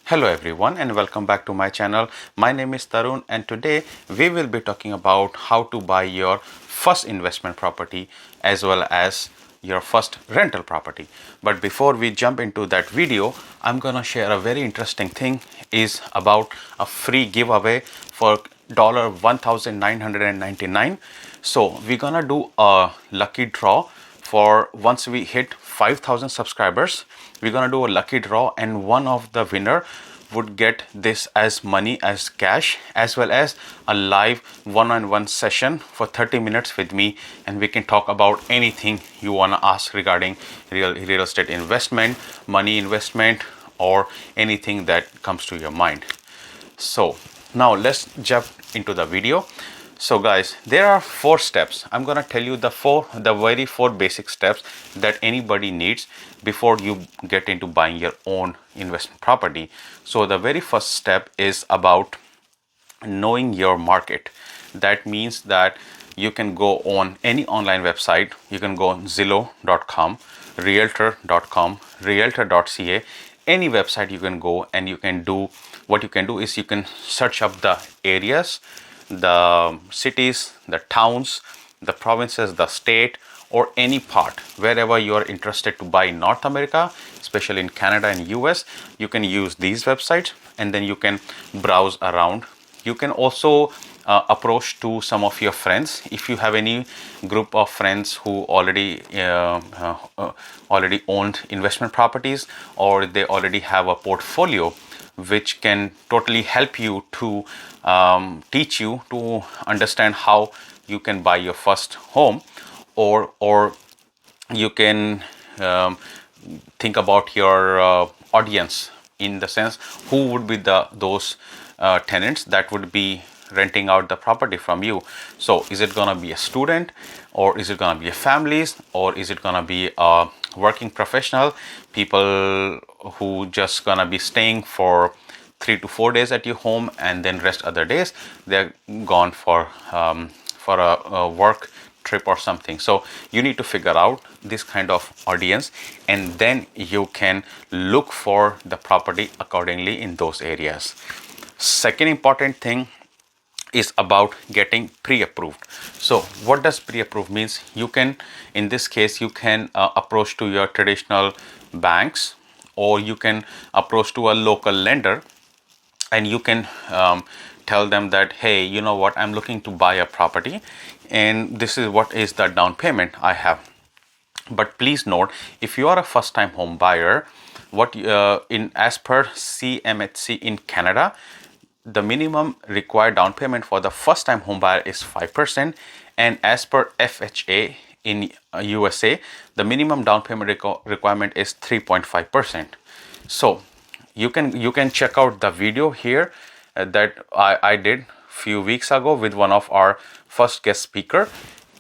Hello everyone and welcome back to my channel. My name is Tarun and today we will be talking about how to buy your first investment property as well as your first rental property. But before we jump into that video, I'm gonna share a very interesting thing is about a free giveaway for $1999. So we're gonna do a lucky draw for once we hit 5,000 subscribers. We're gonna do a lucky draw and one of the winner would get this as money as cash as well as a live one-on-one session for 30 minutes with me, and we can talk about anything you want to ask regarding real estate investment, money investment, or anything that comes to your mind. So now let's jump into the video. So guys, there are 4 steps. I'm gonna tell you the very four basic steps that anybody needs before you get into buying your own investment property. So the very first step is about knowing your market. That means that you can go on any online website. You can go on Zillow.com, Realtor.com, Realtor.ca, any website you can go, and you can do what you can do is you can search up the areas, the cities, the towns, the provinces, the state, or any part wherever you are interested to buy in North America, especially in Canada and US. You can use these websites and then you can browse around. You can also approach to some of your friends. If you have any group of friends who already owned investment properties, or they already have a portfolio which can totally help you to teach you to understand how you can buy your first home, or you can think about your audience, in the sense who would be those tenants that would be renting out the property from you. So is it gonna be a student, or is it gonna be a families, or is it gonna be a working professional, people who just gonna be staying for 3 to 4 days at your home, and then rest other days they're gone for a work trip or something. So you need to figure out this kind of audience, and then you can look for the property accordingly in those areas. Second important thing is about getting pre-approved. So what does pre-approved means? You can, in this case, you can approach to your traditional banks, or you can approach to a local lender, and you can tell them that, hey, you know what, I'm looking to buy a property and this is what is the down payment I have. But please note, if you are a first time home buyer, as per CMHC in Canada, the minimum required down payment for the first time home buyer is 5%, and as per FHA in USA, the minimum down payment requirement is 3.5%. So you can check out the video here that I did few weeks ago with one of our first guest speaker,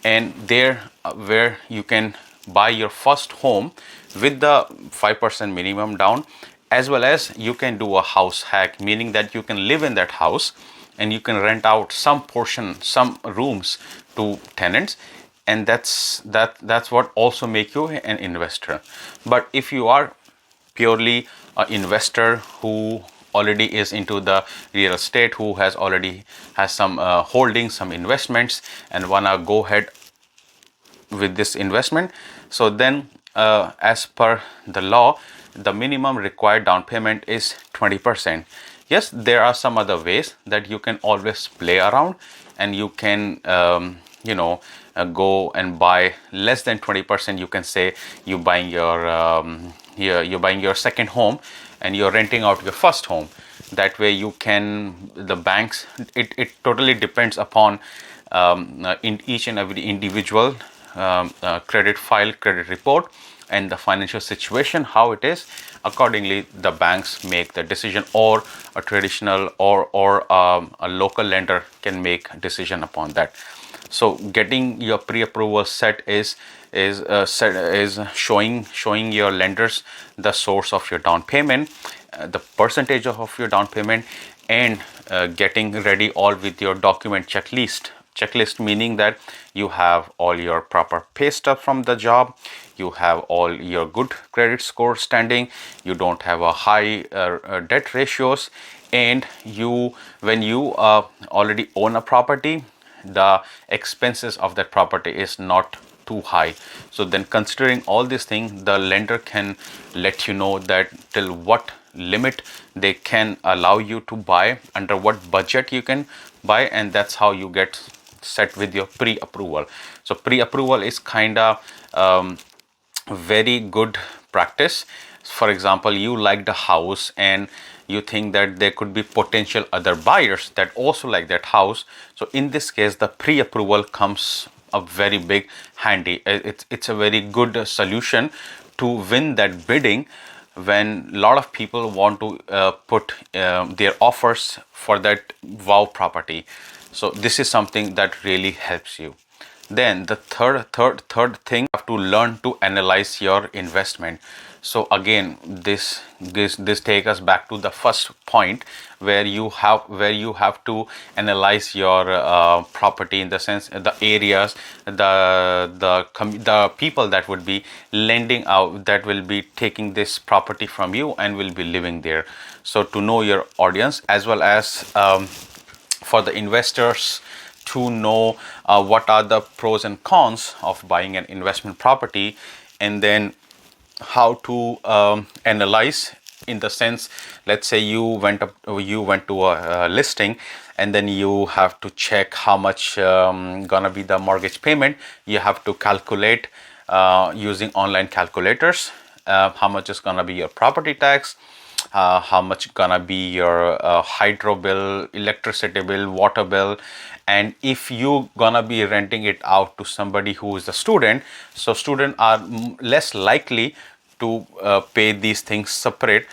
and there where you can buy your first home with the 5% minimum down, as well as you can do a house hack, meaning that you can live in that house and you can rent out some portion, some rooms to tenants, and that's what also make you an investor. But if you are purely an investor who already is into the real estate, who has some holdings, some investments, and wanna go ahead with this investment, so then as per the law, the minimum required down payment is 20%. Yes, there are some other ways that you can always play around, and you can go and buy less than 20%. You can say you're buying your second home and you're renting out your first home. That way you can, the banks, it totally depends upon in each and every individual credit file, credit report, and the financial situation, how it is. Accordingly, the banks make the decision, or a traditional or a local lender can make a decision upon that. So getting your pre-approval set is showing your lenders the source of your down payment, the percentage of your down payment, and getting ready all with your document checklist, meaning that you have all your proper pay stub from the job, you have all your good credit score standing, you don't have a high debt ratios, and you when you already own a property, the expenses of that property is not too high. So then considering all these things, the lender can let you know that till what limit they can allow you to buy, under what budget you can buy, and that's how you get set with your pre-approval. So pre-approval is kind of very good practice. For example, you like the house and you think that there could be potential other buyers that also like that house. So in this case, the pre-approval comes a very big handy. It's a very good solution to win that bidding when a lot of people want to put their offers for that wow property. So this is something that really helps you. Then the third thing, you have to learn to analyze your investment. So again, this take us back to the first point, where you have to analyze your property, in the sense the areas, the people that would be lending out, that will be taking this property from you and will be living there. So to know your audience, as well as for the investors to know what are the pros and cons of buying an investment property, and then how to analyze, in the sense, let's say you went to a listing, and then you have to check how much gonna be the mortgage payment. You have to calculate using online calculators how much is gonna be your property tax, how much gonna be your hydro bill, electricity bill, water bill. And if you gonna be renting it out to somebody who is a student, so students are less likely to pay these things separate,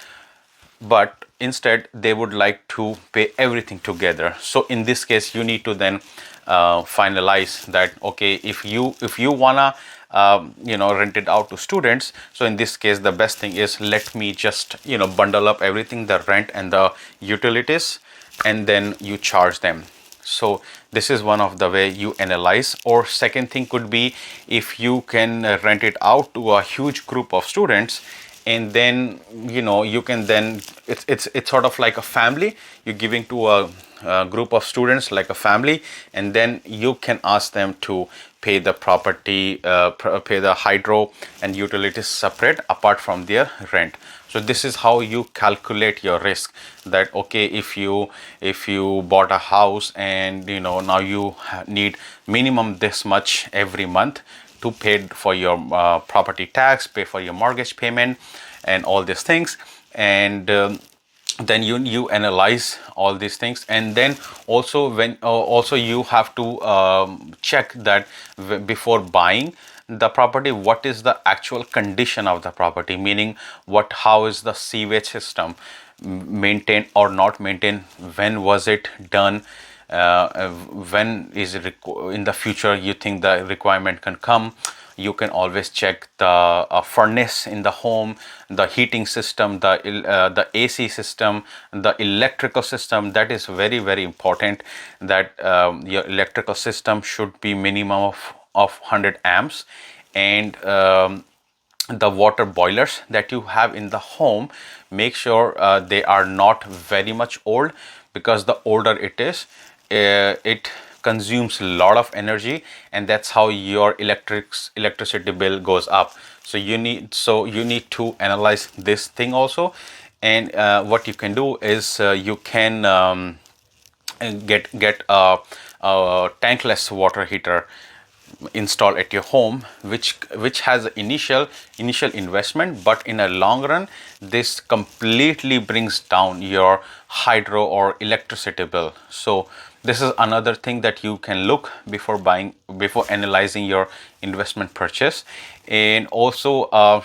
but instead they would like to pay everything together. So in this case, you need to then finalize that, okay, if you wanna rent it out to students, so in this case the best thing is, let me just bundle up everything, the rent and the utilities, and then you charge them. So this is one of the way you analyze. Or second thing could be, if you can rent it out to a huge group of students, and then you can then, it's sort of like a family, you're giving to a group of students like a family, and then you can ask them to pay the property, pay the hydro and utilities separate apart from their rent. So this is how you calculate your risk, that okay, if you bought a house and now you need minimum this much every month to pay for your property tax, pay for your mortgage payment and all these things. And then you analyze all these things, and then also when also you have to check that before buying the property, what is the actual condition of the property, meaning how is the sewage system maintained or not maintained, when was it done, when is it in the future you think the requirement can come. You can always check the furnace in the home, the heating system, the AC system, the electrical system. That is very, very important, that your electrical system should be minimum of 100 amps. And the water boilers that you have in the home, make sure they are not very much old, because the older it is, it consumes a lot of energy, and that's how your electricity bill goes up. So you need to analyze this thing also. And what you can do is you can get a tankless water heater install at your home, which has initial investment, but in a long run this completely brings down your hydro or electricity bill. So this is another thing that you can look before analyzing your investment purchase. And also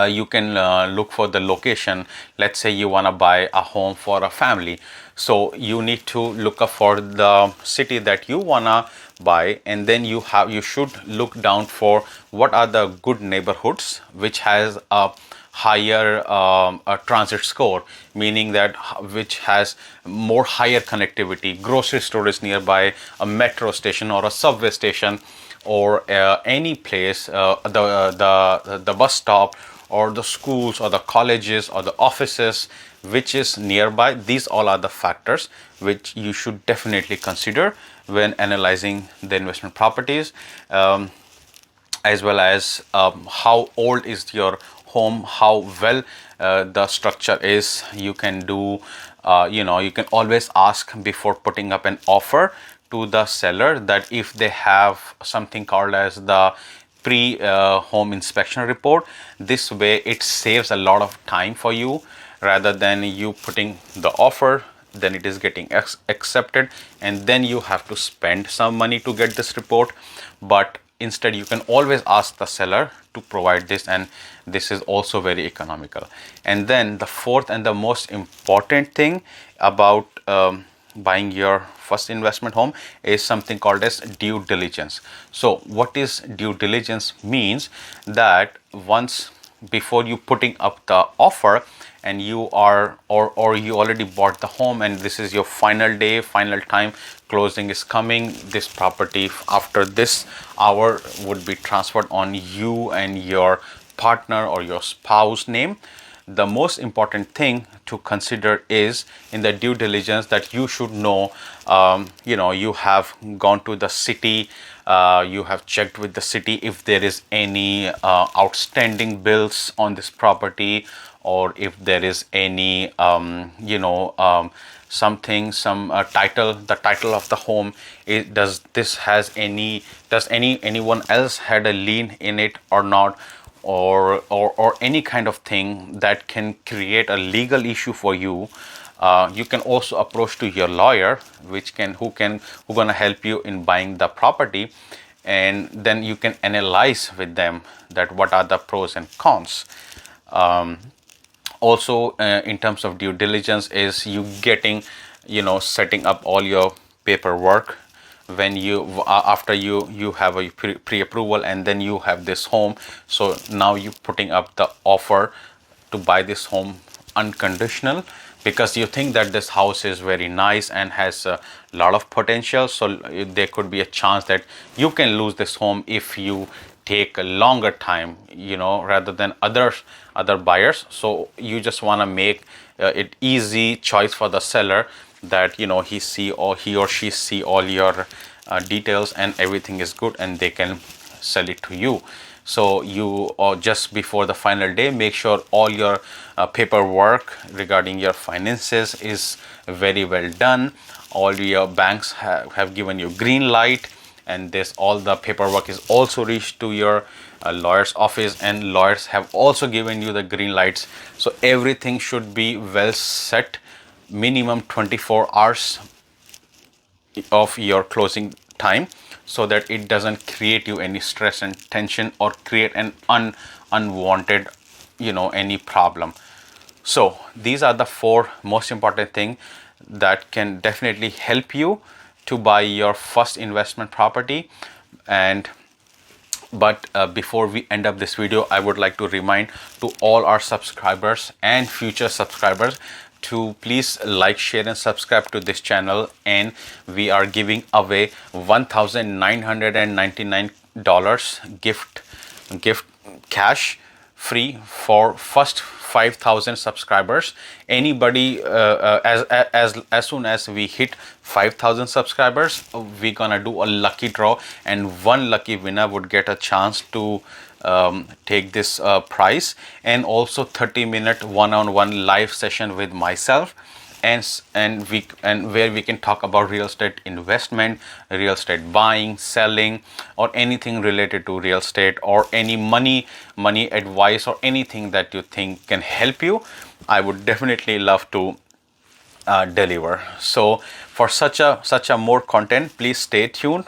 you can look for the location. Let's say you want to buy a home for a family, so you need to look up for the city that you want to buy, and then you should look down for what are the good neighborhoods which has a higher a transit score, meaning that which has more higher connectivity. Grocery store is nearby, a metro station or a subway station, or any place, the bus stop or the schools or the colleges or the offices which is nearby. These all are the factors which you should definitely consider when analyzing the investment properties, as well as how old is your home, how well the structure is. You can do, you can always ask before putting up an offer to the seller that if they have something called as the pre home inspection report. This way it saves a lot of time for you, rather than you putting the offer, then it is getting accepted, and then you have to spend some money to get this report. But instead you can always ask the seller to provide this, and this is also very economical. And then the fourth and the most important thing about buying your first investment home is something called as due diligence. So what is due diligence means that once before you putting up the offer, and you are or you already bought the home and this is your final day, final time, closing is coming, this property after this hour would be transferred on you and your partner or your spouse name. The most important thing to consider is in the due diligence that you should know, you have gone to the city, you have checked with the city if there is any outstanding bills on this property, or if there is any title, the title of the home, does anyone else had a lien in it or not, or any kind of thing that can create a legal issue for you. You can also approach to your lawyer, who gonna help you in buying the property, and then you can analyze with them that what are the pros and cons. Also, in terms of due diligence, is you getting, setting up all your paperwork when you after you have a pre-approval, and then you have this home. So now you putting up the offer to buy this home unconditional, because you think that this house is very nice and has a lot of potential. So there could be a chance that you can lose this home if you take a longer time, rather than other buyers. So you just want to make it easy choice for the seller, that he or she see all your details and everything is good, and they can sell it to you. So you, or just before the final day, make sure all your paperwork regarding your finances is very well done. All your banks have given you green light, and this all the paperwork is also reached to your lawyer's office, and lawyers have also given you the green lights. So everything should be well set, minimum 24 hours of your closing time, so that it doesn't create you any stress and tension, or create an unwanted any problem. So these are the four most important things that can definitely help you to buy your first investment property. But before we end up this video, I would like to remind to all our subscribers and future subscribers to please like, share and subscribe to this channel. And we are giving away $1,999 gift cash free for first 5,000 subscribers. Anybody, as soon as we hit 5,000 subscribers, we're gonna do a lucky draw, and one lucky winner would get a chance to take this prize, and also 30-minute one-on-one live session with myself, and where we can talk about real estate investment, real estate buying, selling, or anything related to real estate, or any money advice, or anything that you think can help you. I would definitely love to deliver. So for such a more content, please stay tuned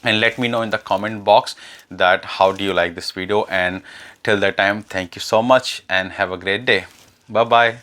and let me know in the comment box that how do you like this video. And till that time, thank you so much and have a great day. Bye bye.